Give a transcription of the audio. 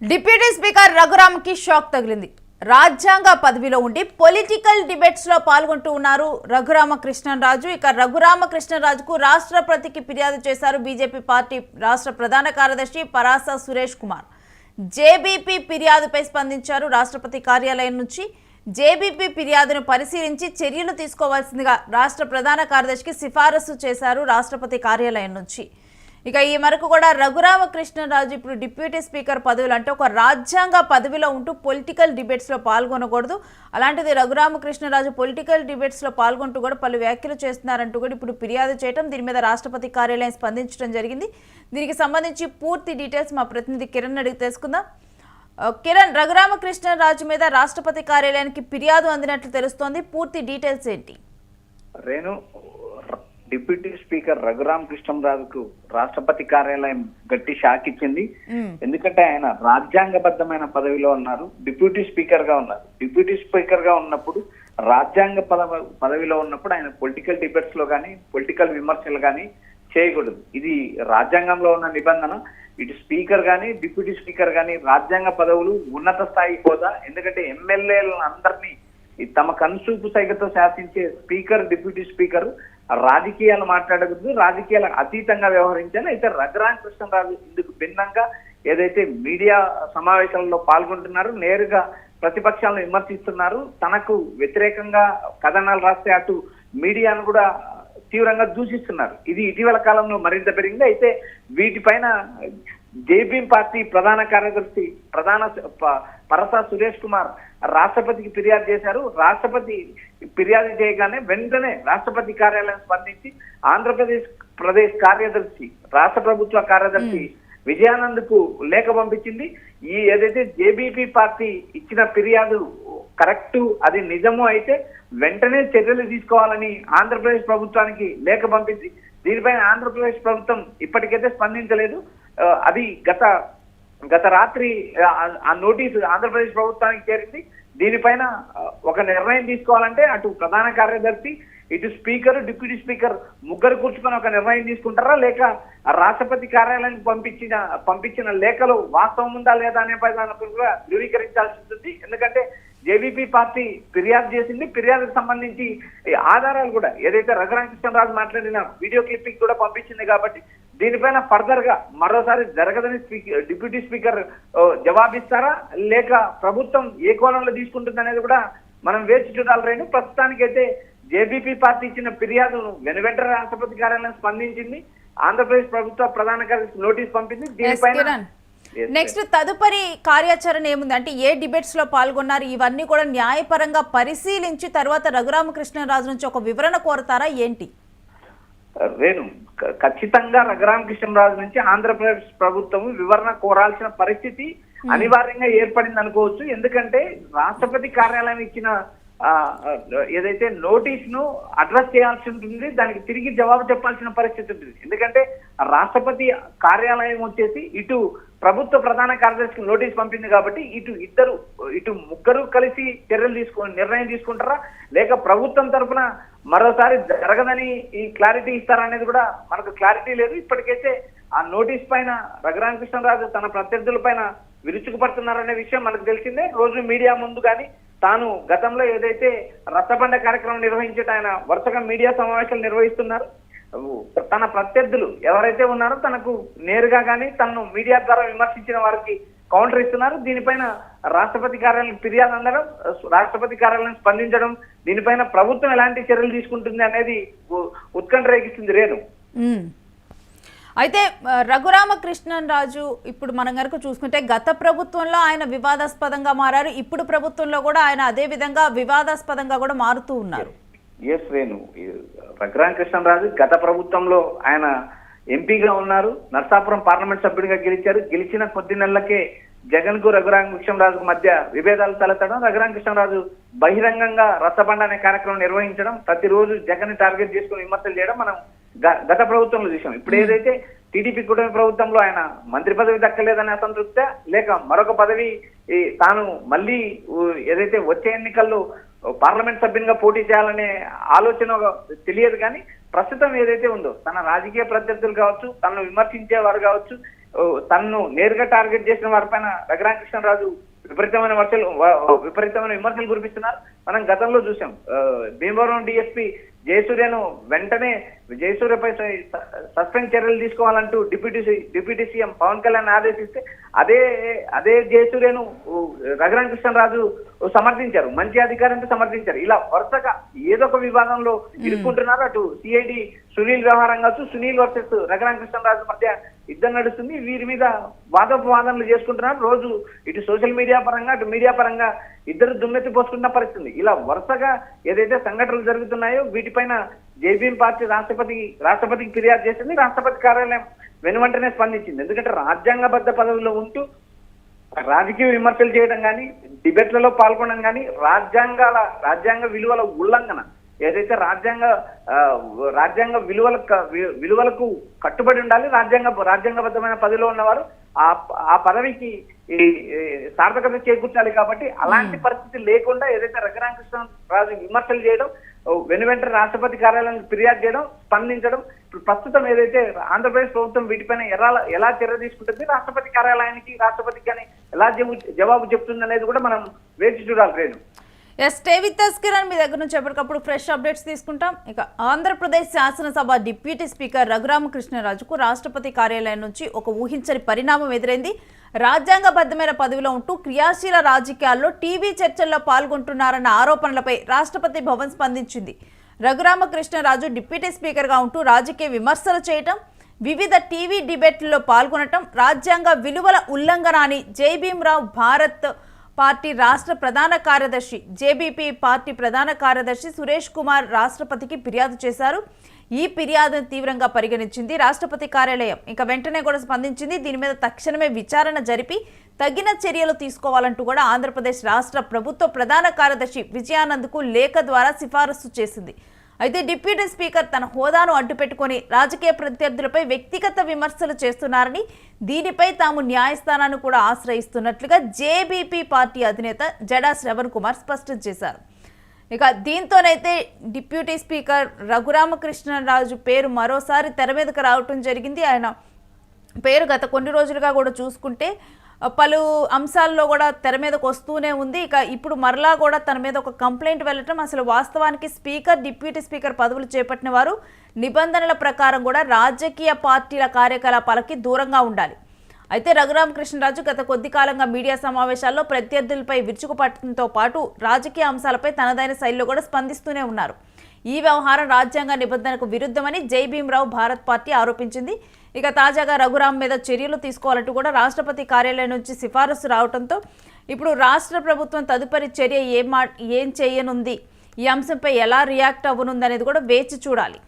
Deputy speaker రఘురామ్కి shock తగిలింది. రాజ్యాంగ పదవిలో ఉండి పొలిటికల్ డిబేట్స్ లో పాల్గొంటూ ఉన్నారు రఘురామకృష్ణరాజు. ఇక రఘురామకృష్ణరాజుకు రాష్ట్రపతికి ఫిర్యాదు చేశారు బీజేపీ పార్టీ రాష్ట్ర ప్రధాన కార్యదర్శి పరాస సురేష్ కుమార్. జేబీపీ ఫిర్యాదుపై స్పందించారు. రాష్ట్రపతి కార్యాలయం నుంచి జేబీపీ ఫిర్యాదును పరిశీలించి చర్యలు తీసుకోవాల్సిందిగా రాష్ట్ర ప్రధాన కార్యదర్శికి సిఫారసు చేశారు రాష్ట్రపతి కార్యాలయం నుంచి. ఇక ఈ మేరకు కూడా రఘురామకృష్ణరాజు ఇప్పుడు డిప్యూటీ స్పీకర్ పదవులు అంటే ఒక రాజ్యాంగ పదవిలో ఉంటూ పొలిటికల్ డిబేట్స్లో పాల్గొనకూడదు. అలాంటిది రఘురామకృష్ణరాజు పొలిటికల్ డిబేట్స్లో పాల్గొంటూ కూడా పలు వ్యాఖ్యలు చేస్తున్నారంటూ కూడా ఇప్పుడు ఫిర్యాదు చేయడం, దీని మీద రాష్ట్రపతి కార్యాలయం స్పందించడం జరిగింది. దీనికి సంబంధించి పూర్తి డీటెయిల్స్ మా ప్రతినిధి కిరణ్ అడిగి తెలుసుకుందాం. కిరణ్, రఘురామకృష్ణరాజు మీద రాష్ట్రపతి కార్యాలయానికి ఫిర్యాదు అందినట్లు తెలుస్తోంది. పూర్తి డీటెయిల్స్ ఏంటి? రేణు, డిప్యూటీ స్పీకర్ రఘురామకృష్ణరాజుకు రాష్ట్రపతి కార్యాలయం గట్టి షాక్ ఇచ్చింది. ఎందుకంటే ఆయన రాజ్యాంగబద్ధమైన పదవిలో ఉన్నారు, డిప్యూటీ స్పీకర్ గా ఉన్నారు. డిప్యూటీ స్పీకర్ గా ఉన్నప్పుడు రాజ్యాంగ పదవిలో ఉన్నప్పుడు ఆయన పొలిటికల్ డిబేట్స్ లో కానీ పొలిటికల్ విమర్శలు కానీ చేయకూడదు. ఇది రాజ్యాంగంలో ఉన్న నిబంధన. ఇటు స్పీకర్ కానీ డిప్యూటీ స్పీకర్ కానీ రాజ్యాంగ పదవులు ఉన్నత స్థాయి హోదా. ఎందుకంటే ఎమ్మెల్యేలను అందరినీ తమ కనుసూపు సైగతో శాసించే స్పీకర్, డిప్యూటీ స్పీకర్ రాజకీయాలు మాట్లాడకూడదు, రాజకీయాలకు అతీతంగా వ్యవహరించాలి. అయితే రఘురామకృష్ణరాజు ఇందుకు భిన్నంగా ఏదైతే మీడియా సమావేశాలలో పాల్గొంటున్నారు, నేరుగా ప్రతిపక్షాలను విమర్శిస్తున్నారు, తనకు వ్యతిరేకంగా కథనాలు రాస్తే అటు మీడియాను కూడా తీవ్రంగా దూషిస్తున్నారు. ఇది ఇటీవల కాలంలో మరింత పెరిగింది. అయితే వీటిపైన జేబీ పార్టీ ప్రధాన కార్యదర్శి పరసా సురేష్ కుమార్ రాష్ట్రపతికి ఫిర్యాదు చేశారు. రాష్ట్రపతి ఫిర్యాదు చేయగానే వెంటనే రాష్ట్రపతి కార్యాలయం స్పందించి ఆంధ్రప్రదేశ్ కార్యదర్శి, రాష్ట్ర ప్రభుత్వ కార్యదర్శి విజయానంద్ కు లేఖ పంపించింది. ఈ ఏదైతే జేబీపీ పార్టీ ఇచ్చిన ఫిర్యాదు కరెక్ట్, అది నిజము అయితే వెంటనే చర్యలు తీసుకోవాలని ఆంధ్రప్రదేశ్ ప్రభుత్వానికి లేఖ పంపింది. దీనిపైన ఆంధ్రప్రదేశ్ ప్రభుత్వం ఇప్పటికైతే స్పందించలేదు. అది గత రాత్రి ఆ నోటీసు ఆంధ్రప్రదేశ్ ప్రభుత్వానికి చేరింది. దీనిపైన ఒక నిర్ణయం తీసుకోవాలంటే అటు ప్రధాన కార్యదర్శి, ఇటు స్పీకర్, డిప్యూటీ స్పీకర్ ముగ్గురు కూర్చుకొని ఒక నిర్ణయం తీసుకుంటారా, లేక రాష్ట్రపతి కార్యాలయానికి పంపించిన లేఖలో వాస్తవం ఉందా లేదా అనే కూడా ధృవీకరించాల్సి ఉంటుంది. ఎందుకంటే జేబీపీ పార్టీ ఫిర్యాదు చేసింది. ఫిర్యాదుకు సంబంధించి ఆధారాలు కూడా ఏదైతే రఘురామకృష్ణరాజు మాట్లాడిన వీడియో క్లిప్పింగ్ కూడా పంపించింది. కాబట్టి దీనిపైన ఫర్దర్ గా మరోసారి జరగదని డిప్యూటీ స్పీకర్ జవాబిస్తారా, లేక ప్రభుత్వం ఏ కోణంలో తీసుకుంటుంది అనేది కూడా మనం వేచి చూడాలి. రేణు, ప్రస్తుతానికైతే జేబీపీ పార్టీ ఇచ్చిన ఫిర్యాదును వెనువెంటనే రాష్ట్రపతి కార్యాలయం స్పందించింది. ఆంధ్రప్రదేశ్ ప్రభుత్వ ప్రధాన కార్యదర్శి నోటీస్ పంపింది. దీనిపైన నెక్స్ట్ తదుపరి కార్యాచరణ ఏముంది అంటే ఏ డిబేట్స్ లో పాల్గొన్నారు, ఇవన్నీ కూడా న్యాయపరంగా పరిశీలించి తర్వాత రఘురామకృష్ణరాజు నుంచి ఒక వివరణ కోరతారా ఏంటి? రేణు, ఖచ్చితంగా రఘురామకృష్ణరాజు నుంచి ఆంధ్రప్రదేశ్ ప్రభుత్వం వివరణ కోరాల్సిన పరిస్థితి అనివార్యంగా ఏర్పడింది అనుకోవచ్చు. ఎందుకంటే రాష్ట్రపతి కార్యాలయం ఇచ్చిన ఏదైతే నోటీస్ ను అడ్రస్ చేయాల్సి ఉంటుంది, దానికి తిరిగి జవాబు చెప్పాల్సిన పరిస్థితి ఉంటుంది. ఎందుకంటే రాష్ట్రపతి కార్యాలయం వచ్చేసి ఇటు ప్రభుత్వ ప్రధాన కార్యదర్శికి నోటీస్ పంపింది. కాబట్టి ఇటు ముగ్గురు కలిసి నిర్ణయం తీసుకుంటారా, లేక ప్రభుత్వం తరఫున మరోసారి జరగదని ఈ క్లారిటీ ఇస్తారా అనేది కూడా మనకు క్లారిటీ లేదు. ఇప్పటికైతే ఆ నోటీస్ పైన రఘురామకృష్ణరాజు తన ప్రత్యర్థుల పైన విరుచుకుపడుతున్నారనే విషయం మనకు తెలిసిందే. రోజు మీడియా ముందు కానీ తాను గతంలో ఏదైతే రచ్చబండ కార్యక్రమం నిర్వహించేట ఆయన వరుసగా మీడియా సమావేశాలు నిర్వహిస్తున్నారు. తన ప్రత్యర్థులు ఎవరైతే ఉన్నారో తనకు నేరుగా కానీ తనను మీడియా ద్వారా విమర్శించిన వారికి కౌంటర్ ఇస్తున్నారు. దీనిపైన రాష్ట్రపతి కార్యాలయం ఫిర్యాదు అందడం, రాష్ట్రపతి కార్యాలయం స్పందించడం, దీనిపైన ప్రభుత్వం ఎలాంటి చర్యలు తీసుకుంటుంది అనేది ఉత్కంఠ రేగిస్తుంది. రేణు, అయితే రఘురామకృష్ణరాజు ఇప్పుడు మనం కనుక చూసుకుంటే గత ప్రభుత్వంలో ఆయన వివాదాస్పదంగా మారారు, ఇప్పుడు ప్రభుత్వంలో కూడా ఆయన అదే విధంగా వివాదాస్పదంగా కూడా మారుతూ ఉన్నారు. ఎస్ రేణు, రఘురామకృష్ణరాజు గత ప్రభుత్వంలో ఆయన ఎంపీగా ఉన్నారు, నర్సాపురం పార్లమెంట్ సభ్యుడిగా గెలిచారు. గెలిచిన కొద్ది నెలలకే జగన్ కు రఘురామకృష్ణరాజుకు మధ్య విభేదాలు తలెత్తడం, రఘురామకృష్ణరాజు బహిరంగంగా రచ్చబండ అనే కార్యక్రమం నిర్వహించడం, ప్రతిరోజు జగన్ టార్గెట్ చేసుకుని విమర్శలు చేయడం మనం గత ప్రభుత్వంలో చూసాం. ఇప్పుడు ఏదైతే టీడీపీ కూటమి ప్రభుత్వంలో ఆయన మంత్రి పదవి దక్కలేదనే అసంతృప్త, లేక మరొక పదవి తాను మళ్ళీ ఏదైతే వచ్చే ఎన్నికల్లో పార్లమెంట్ సభ్యునిగా పోటీ చేయాలనే ఆలోచన తెలియదు. కానీ ప్రస్తుతం ఏదైతే ఉందో తన రాజకీయ ప్రత్యర్థులు కావచ్చు, తనను విమర్శించేవారు కావచ్చు, తనను నేరుగా టార్గెట్ చేసిన వారిపైన రఘురామకృష్ణరాజు విపరీతమైన విమర్శలు కురిపిస్తున్నారు. మనం గతంలో చూసాం భీమవరం డిఎస్పీ జయసూర్యను వెంటనే జయసూర్యపై సస్పెండ్ చర్యలు తీసుకోవాలంటూ డిప్యూటీ సీఎం పవన్ కళ్యాణ్ ఆదేశిస్తే అదే జయసూర్యను రఘురామకృష్ణరాజు సమర్థించారు, మంచి అధికారంతో సమర్థించారు. ఇలా వరుసగా ఏదో ఒక వివాదంలో ఇరుక్కుంటున్నారు. అటు సిఐడి సునీల్ వ్యవహారం కావచ్చు, సునీల్ వర్సెస్ రఘురామకృష్ణరాజు మధ్య యుద్ధం నడుస్తుంది. వీరి మీద వాదోపవాదనలు చేసుకుంటున్నారు. రోజు ఇటు సోషల్ మీడియా పరంగా అటు మీడియా పరంగా ఇద్దరు దుమ్మెత్తి పోసుకున్న పరిస్థితి. ఇలా వరుసగా ఏదైతే సంఘటనలు జరుగుతున్నాయో వీటిపైన జేబీఎం పార్టీ రాష్ట్రపతికి ఫిర్యాదు చేసింది. రాష్ట్రపతి కార్యాలయం వెనువెంటనే స్పందించింది. ఎందుకంటే రాజ్యాంగబద్ధ పదవిలో ఉంటూ రాజకీయ విమర్శలు చేయడం కానీ, డిబేట్లలో పాల్గొనడం కానీ రాజ్యాంగ విలువల ఉల్లంఘన, ఏదైతే రాజ్యాంగ విలువలకు కట్టుబడి ఉండాలి. రాజ్యాంగబద్ధమైన పదవిలో ఉన్నవారు ఆ పదవికి సార్థకత చేకూర్చాలి. కాబట్టి అలాంటి పరిస్థితి లేకుండా ఏదైతే రఘురామకృష్ణరాజు విమర్శలు చేయడం, వెనువెంటనే రాష్ట్రపతి కార్యాలయానికి ఫిర్యాదు చేయడం, స్పందించడం, ఇప్పుడు ప్రస్తుతం ఏదైతే ఆంధ్రప్రదేశ్ ప్రభుత్వం వీటిపైన ఎలా చర్య తీసుకుంటుంది, రాష్ట్రపతి కార్యాలయానికి రాష్ట్రపతికి కానీ ఎలా జవాబు చెప్తుంది అనేది కూడా మనం వేచి చూడాలి. Renu stay with us Kiran, మీ దగ్గర నుంచి ఎప్పటికప్పుడు ఫ్రెష్ అప్డేట్స్ తీసుకుంటాం. ఇక ఆంధ్రప్రదేశ్ శాసనసభ డిప్యూటీ స్పీకర్ రఘురామకృష్ణరాజుకు రాష్ట్రపతి కార్యాలయం నుంచి ఒక ఊహించని పరిణామం ఎదురైంది. రాజ్యాంగబద్ధమైన పదవిలో ఉంటూ క్రియాశీల రాజకీయాల్లో టీవీ చర్చల్లో పాల్గొంటున్నారన్న ఆరోపణలపై రాష్ట్రపతి భవన్ స్పందించింది. రఘురామకృష్ణరాజు డిప్యూటీ స్పీకర్గా ఉంటూ రాజకీయ విమర్శలు చేయటం, వివిధ టీవీ డిబేట్లలో పాల్గొనటం రాజ్యాంగ విలువల ఉల్లంఘన అని జైభీంరావు భారత్ పార్టీ రాష్ట్ర ప్రధాన కార్యదర్శి జేబీపీ పార్టీ ప్రధాన కార్యదర్శి సురేష్ కుమార్ రాష్ట్రపతికి ఫిర్యాదు చేశారు. ఈ ఫిర్యాదును తీవ్రంగా పరిగణించింది రాష్ట్రపతి కార్యాలయం. ఇక వెంటనే కూడా స్పందించింది. దీని మీద తక్షణమే విచారణ జరిపి తగిన చర్యలు తీసుకోవాలంటూ కూడా ఆంధ్రప్రదేశ్ రాష్ట్ర ప్రభుత్వ ప్రధాన కార్యదర్శి విజయానంద్కు లేఖ ద్వారా సిఫారసు చేసింది. అయితే డిప్యూటీ స్పీకర్ తన హోదాను అడ్డుపెట్టుకుని రాజకీయ ప్రత్యర్థులపై వ్యక్తిగత విమర్శలు చేస్తున్నారని, దీనిపై తాము న్యాయస్థానాన్ని కూడా ఆశ్రయిస్తున్నట్లుగా జేబీపీ పార్టీ అధినేత జడా శ్రవణ్ కుమార్ స్పష్టం చేశారు. ఇక దీంతోనైతే డిప్యూటీ స్పీకర్ రఘురామకృష్ణరాజు పేరు మరోసారి తెర మీదకు రావటం జరిగింది. ఆయన పేరు గత కొన్ని రోజులుగా కూడా చూసుకుంటే పలు అంశాల్లో కూడా తెర మీదకు వస్తూనే ఉంది. ఇక ఇప్పుడు మరలా కూడా తన మీద ఒక కంప్లైంట్ వెళ్ళటం, అసలు వాస్తవానికి స్పీకర్ డిప్యూటీ స్పీకర్ పదవులు చేపట్టిన వారు నిబంధనల ప్రకారం కూడా రాజకీయ పార్టీల కార్యకలాపాలకి దూరంగా ఉండాలి. అయితే రఘురామకృష్ణరాజు గత కొద్ది కాలంగా మీడియా సమావేశాల్లో ప్రత్యర్థులపై విరుచుకుపట్టడంతో పాటు రాజకీయ అంశాలపై తనదైన శైలిలో కూడా స్పందిస్తూనే ఉన్నారు. ఈ వ్యవహారం రాజ్యాంగ నిబంధనకు విరుద్ధమని జైభీంరావు భారత్ పార్టీ ఆరోపించింది. ఇక తాజాగా రఘురామ్ మీద చర్యలు తీసుకోవాలంటూ కూడా రాష్ట్రపతి కార్యాలయం నుంచి సిఫారసు రావడంతో ఇప్పుడు రాష్ట్ర ప్రభుత్వం తదుపరి చర్య ఏం చేయనుంది, ఈ అంశంపై ఎలా రియాక్ట్ అవ్వనుంది అనేది కూడా వేచి చూడాలి.